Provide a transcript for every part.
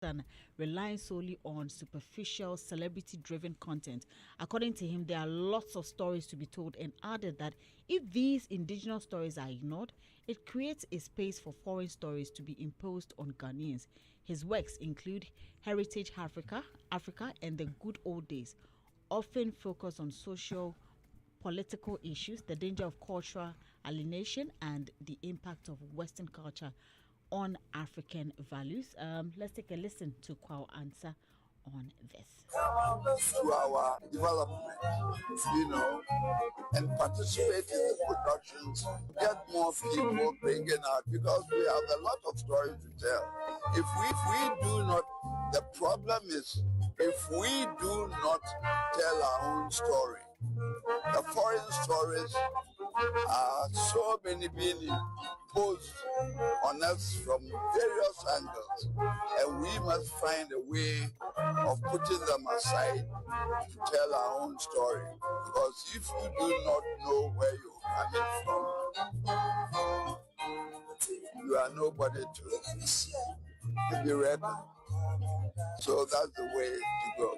than relying solely on superficial celebrity-driven content. According to him, there are lots of stories to be told, and added that if these indigenous stories are ignored, it creates a space for foreign stories to be imposed on Ghanaians. His works include Heritage Africa, and The Good Old Days, often focus on social political issues, the danger of cultural alienation, and the impact of Western culture on African values. Let's take a listen to Kwaw Ansah on this. To our development, and participate in the productions, get more people bringing out because we have a lot of stories to tell. If we do not, the problem is if we do not tell our own story, the foreign stories are so many being imposed on us from various angles, and we must find a way of putting them aside to tell our own story. Because if you do not know where you're coming from, you are nobody to be read. So that's the way to go.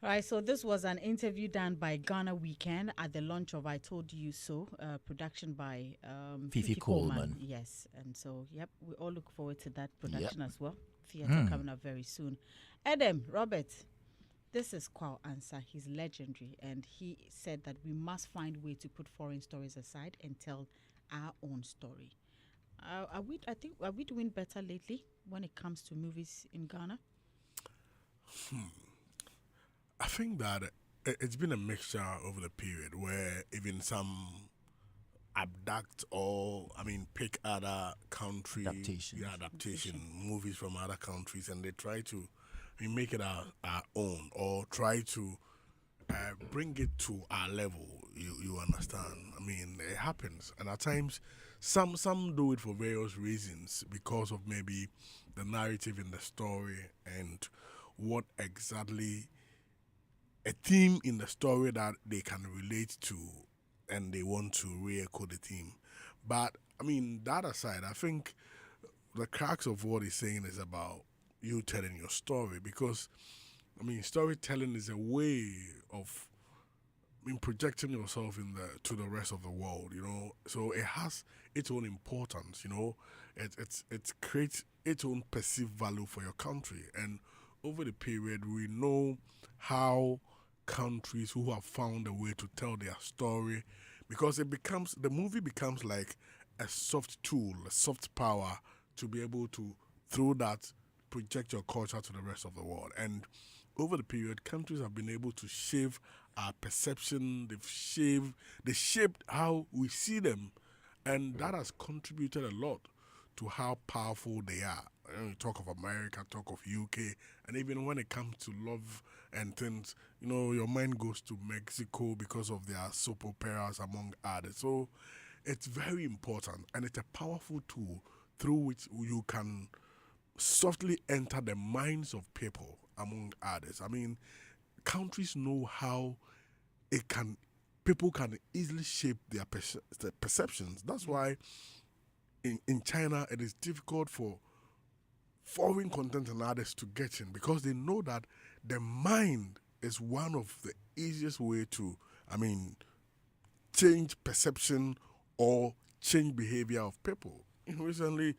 All right, so this was an interview done by Ghana Weekend at the launch of I Told You So, production by Fifi Coleman. Yes, and so, yep, we all look forward to that production as well. Theatre coming up very soon. Adam, Robert, this is Kwaw Ansah. He's legendary, and he said that we must find a way to put foreign stories aside and tell our own story. Are we doing better lately when it comes to movies in Ghana? I think that it's been a mixture over the period where even some abduct or pick other country adaptation movies from other countries, and they try to make it our own, or try to bring it to our level. You understand? It happens, and at times some do it for various reasons, because of maybe the narrative in the story and what exactly a theme in the story that they can relate to, and they want to re-echo the theme. But that aside, I think the crux of what he's saying is about you telling your story, because storytelling is a way of projecting yourself to the rest of the world, So it has its own importance, It creates its own perceived value for your country. And over the period, we know how countries who have found a way to tell their story, because the movie becomes like a soft tool, a soft power to be able to, through that, project your culture to the rest of the world. And over the period, countries have been able to shape our perception. They shaped how we see them, and that has contributed a lot to how powerful they are. You talk of America, talk of UK, and even when it comes to love and things, your mind goes to Mexico because of their soap operas, among others. So it's very important, and it's a powerful tool through which you can softly enter the minds of people, among others. Countries know how people can easily shape their perceptions. That's why in China, it is difficult for foreign content and others to get in, because they know that the mind is one of the easiest way to, change perception or change behavior of people. Recently,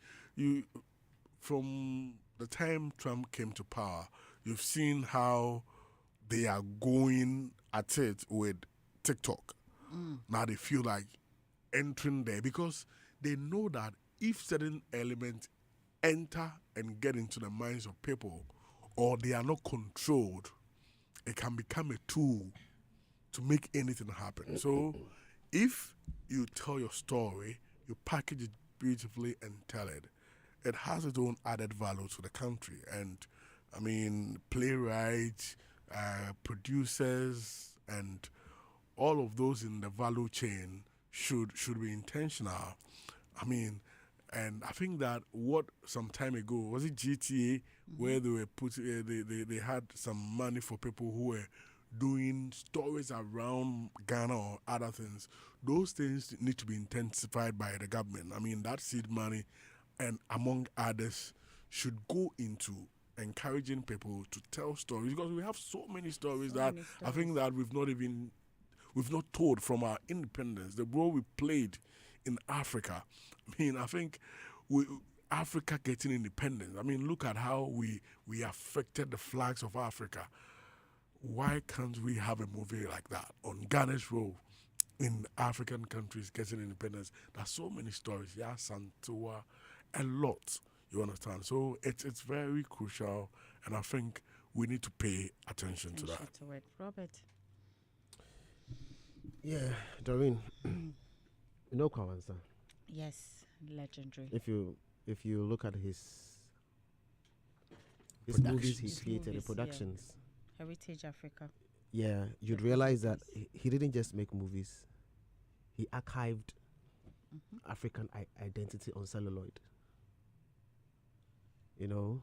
from the time Trump came to power, you've seen how they are going at it with TikTok. Now they feel like entering there, because they know that if certain elements enter and get into the minds of people, or they are not controlled, it can become a tool to make anything happen. So if you tell your story, you package it beautifully and tell it, it has its own added value to the country. And playwrights, producers, and all of those in the value chain should be intentional. And I think that what some time ago, was it GTA, where they were they had some money for people who were doing stories around Ghana or other things. Those things need to be intensified by the government. That seed money, and among others, should go into encouraging people to tell stories, because we have so many stories that I think that we've not told from our independence, the role we played in Africa. I mean, I think Africa getting independence, I mean, look at how we affected the flags of Africa. Why can't we have a movie like that on Ghana's role in African countries getting independence? There's so many stories. Yeah, Santua, a lot. You understand? So it's very crucial, and I think we need to pay attention to that. To it. Robert. Yeah, Doreen. You know Kwaw Ansah? Yes, legendary. If you look at his movies he created, the productions. Yeah. Heritage Africa. Yeah, you'd realize that he didn't just make movies. He archived African identity on celluloid. You know?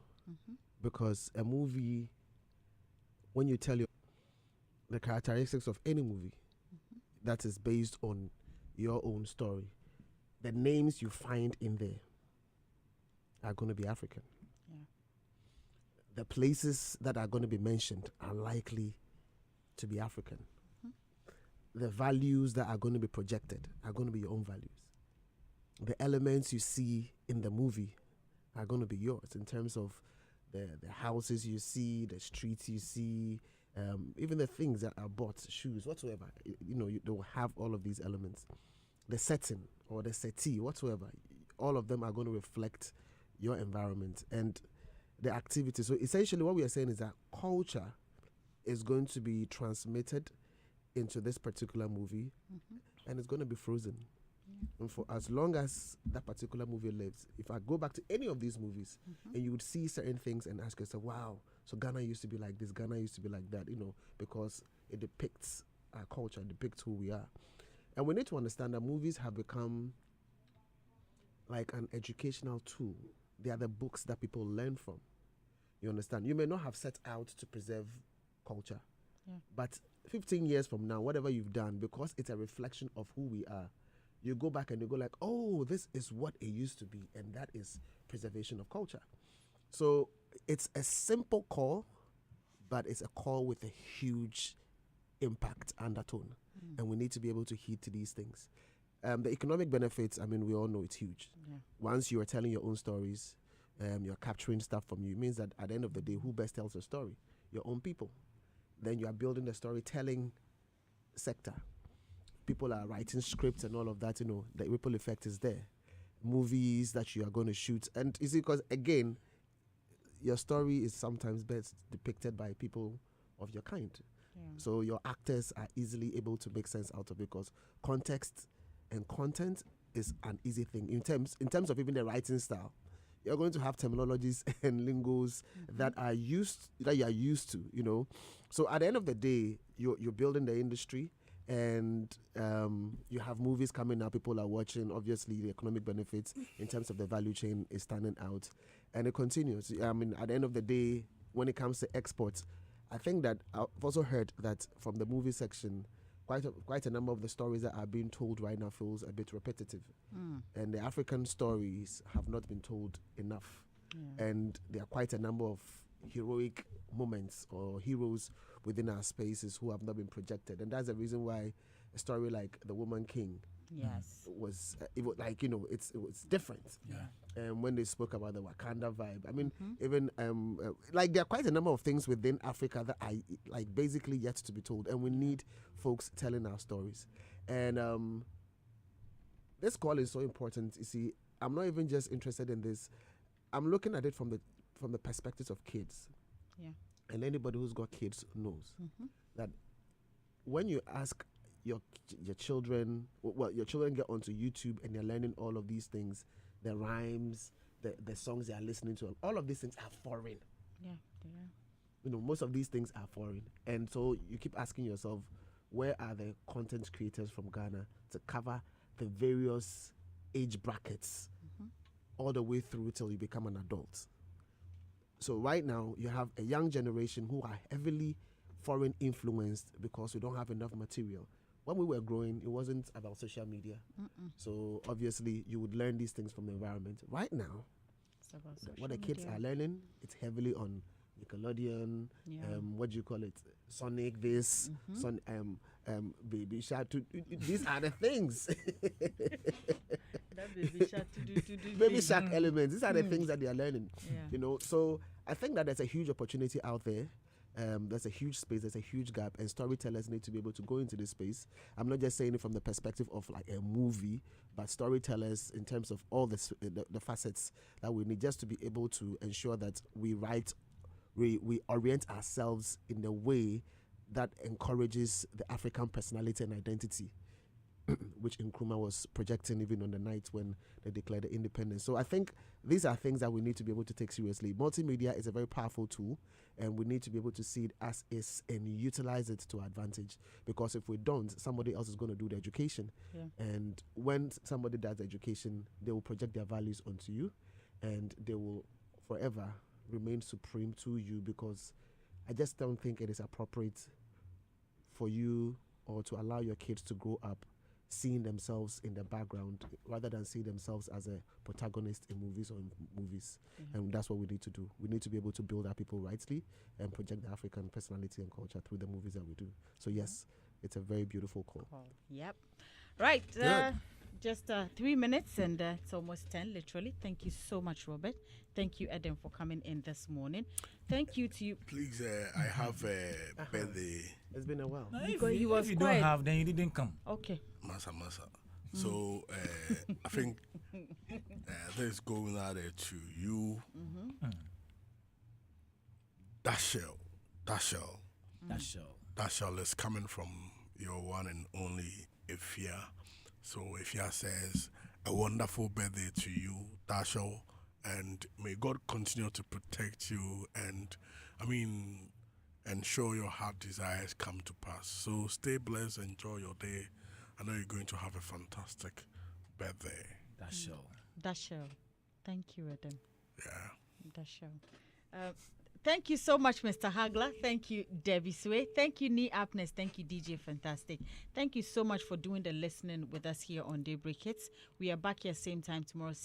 Because a movie, when you tell the characteristics of any movie that is based on your own story, the names you find in there are going to be African. Yeah. The places that are going to be mentioned are likely to be African. The values that are going to be projected are going to be your own values. The elements you see in the movie are going to be yours in terms of the houses you see, the streets you see, even the things that are bought, shoes, whatsoever. They will have all of these elements. The setting or the settee, whatsoever, all of them are going to reflect your environment and the activity. So essentially what we are saying is that culture is going to be transmitted into this particular movie and it's going to be frozen. And for as long as that particular movie lives, if I go back to any of these movies and you would see certain things and ask yourself, wow, so Ghana used to be like this, Ghana used to be like that, because it depicts our culture, it depicts who we are. And we need to understand that movies have become like an educational tool. They are the books that people learn from. You understand? You may not have set out to preserve culture, but 15 years from now, whatever you've done, because it's a reflection of who we are, you go back and you go like, oh, this is what it used to be, and that is preservation of culture. So it's a simple call, but it's a call with a huge impact undertone, and we need to be able to heed to these things. The economic benefits, I mean, we all know it's huge. Once you are telling your own stories, you're capturing stuff from you. It means that at the end of the day, who best tells your story? Your own people. Then you are building the storytelling sector. People are writing scripts and all of that, the ripple effect is there. Movies that you are going to shoot. And you see, because again, your story is sometimes best depicted by people of your kind. So your actors are easily able to make sense out of it, because context and content is an easy thing. In terms of even the writing style, you're going to have terminologies and lingos that you are used to, So at the end of the day, you're building the industry, and you have movies coming out, people are watching. Obviously, the economic benefits in terms of the value chain is standing out, and it continues. I mean, at the end of the day, when it comes to exports, I think that I've also heard that from the movie section, quite a number of the stories that are being told right now feels a bit repetitive. And the African stories have not been told enough. And there are quite a number of heroic moments or heroes within our spaces who have not been projected. And that's the reason why a story like The Woman King was it's different. When they spoke about the Wakanda vibe, I mean, even there are quite a number of things within Africa that are like basically yet to be told, and we need folks telling our stories. And this call is so important. You see, I'm not even just interested in this. I'm looking at it from the perspectives of kids. And anybody who's got kids knows that when you ask your children, your children get onto YouTube and they're learning all of these things, the rhymes, the songs they are listening to, all of these things are foreign. Most of these things are foreign. And so you keep asking yourself, where are the content creators from Ghana to cover the various age brackets all the way through till you become an adult? So right now, you have a young generation who are heavily foreign influenced because we don't have enough material. When we were growing, it wasn't about social media. So obviously, you would learn these things from the environment. Right now, what the kids are learning, it's heavily on Nickelodeon, what do you call it? Sonic this, Baby Shark. These are the things. That Baby Shark Baby Shark elements. These are the things that they are learning. You know, so I think that there's a huge opportunity out there. There's a huge space, there's a huge gap, and storytellers need to be able to go into this space. I'm not just saying it from the perspective of like a movie, but storytellers in terms of all the facets that we need, just to be able to ensure that we orient ourselves in a way that encourages the African personality and identity, which Nkrumah was projecting even on the night when they declared the independence. So I think these are things that we need to be able to take seriously. Multimedia is a very powerful tool, and we need to be able to see it as is and utilize it to advantage. Because if we don't, somebody else is going to do the education. And when somebody does the education, they will project their values onto you, and they will forever remain supreme to you, because I just don't think it is appropriate for you or to allow your kids to grow up seeing themselves in the background rather than see themselves as a protagonist in movies or in movies. And that's what we need to do. We need to be able to build our people rightly and project the African personality and culture through the movies that we do. So yes, it's a very beautiful call. Yep. Right. Just 3 minutes and it's almost 10 literally. Thank you so much, Robert. Thank you, Adam, for coming in this morning. Thank you to you. Please, I have a birthday. It's been a while. No, Because if he was you quiet. don't have, then you didn't come. Okay. Masa. So I think this is going out there to you. Dashel is coming from your one and only Ifya. So Ifya says, a wonderful birthday to you, Dashel, and may God continue to protect you and, ensure your heart desires come to pass. So stay blessed, enjoy your day. I know you're going to have a fantastic birthday. Dashel. Thank you, Adam. Yeah. Dashel. Thank you so much, Mr. Hagler. Thank you, Debbie Sway. Thank you, Nee Apnes. Thank you, DJ Fantastic. Thank you so much for doing the listening with us here on Daybreak Hits. We are back here same time tomorrow, 6